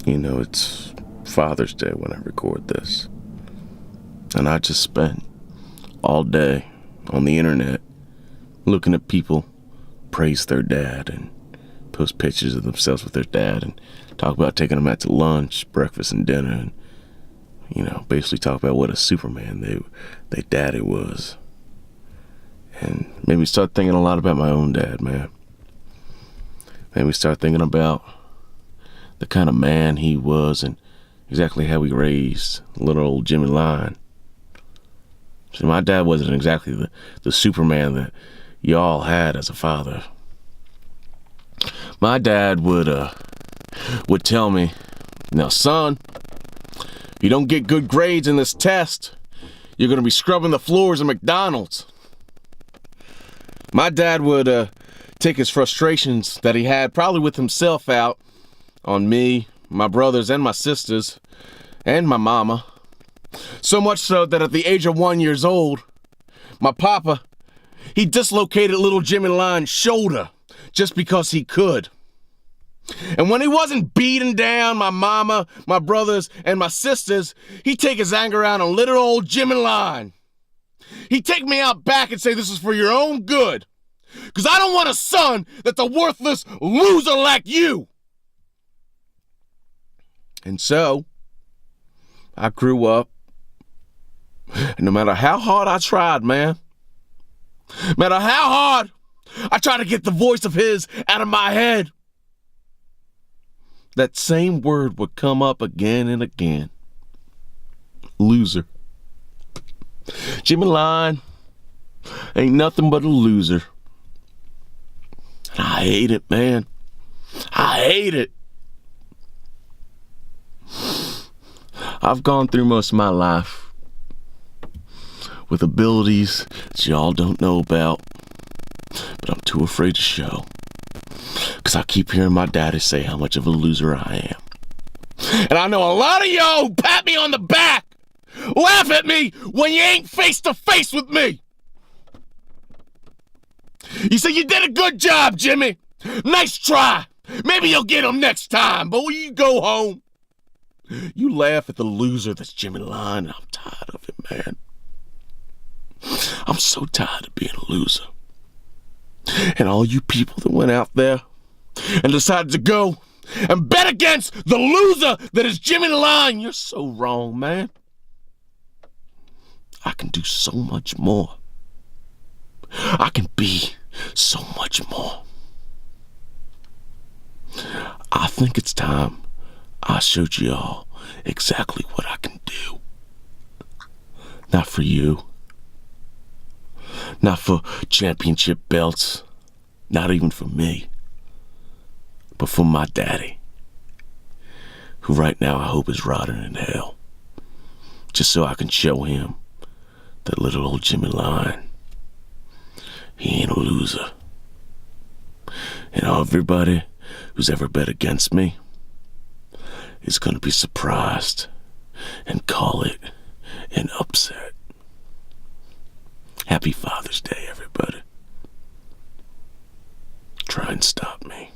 It's Father's Day when I record this. And I just spent all day on the internet looking at people praise their dad and post pictures of themselves with their dad and talk about taking them out to lunch, breakfast, and dinner, and basically talk about what a Superman they daddy was. And made me start thinking a lot about my own dad, man. Made me start thinking about the kind of man he was and exactly how he raised little old Jimmy Lyon. See, my dad wasn't exactly the Superman that y'all had as a father. My dad would tell me, "Now, son, if you don't get good grades in this test, you're going to be scrubbing the floors at McDonald's." My dad would take his frustrations that he had probably with himself out on me, my brothers, and my sisters, and my mama. So much so that at the age of 1 year old, my papa, he dislocated little Jimmy Lyon's shoulder just because he could. And when he wasn't beating down my mama, my brothers, and my sisters, he'd take his anger out on little old Jimmy Lyon. He'd take me out back and say, "This is for your own good, because I don't want a son that's a worthless loser like you." And so, I grew up, and no matter how hard I tried, man, no matter how hard I tried to get the voice of his out of my head, that same word would come up again and again. Loser. Jimmy Lyon ain't nothing but a loser. And I hate it, man. I hate it. I've gone through most of my life with abilities that y'all don't know about, but I'm too afraid to show. Because I keep hearing my daddy say how much of a loser I am. And I know a lot of y'all who pat me on the back laugh at me when you ain't face to face with me. You say, "You did a good job, Jimmy. Nice try. Maybe you'll get him next time." But when you go home, you laugh at the loser that's Jimmy Lyon, and I'm tired of it, man. I'm so tired of being a loser. And all you people that went out there and decided to go and bet against the loser that is Jimmy Lyon, you're so wrong, man. I can do so much more. I can be so much more. I think it's time I showed y'all exactly what I can do. Not for you. Not for championship belts. Not even for me. But for my daddy, who right now I hope is rotting in hell. Just so I can show him that little old Jimmy Lyon, he ain't a loser. And everybody who's ever bet against me is gonna be surprised and call it an upset. Happy Father's Day, everybody. Try and stop me.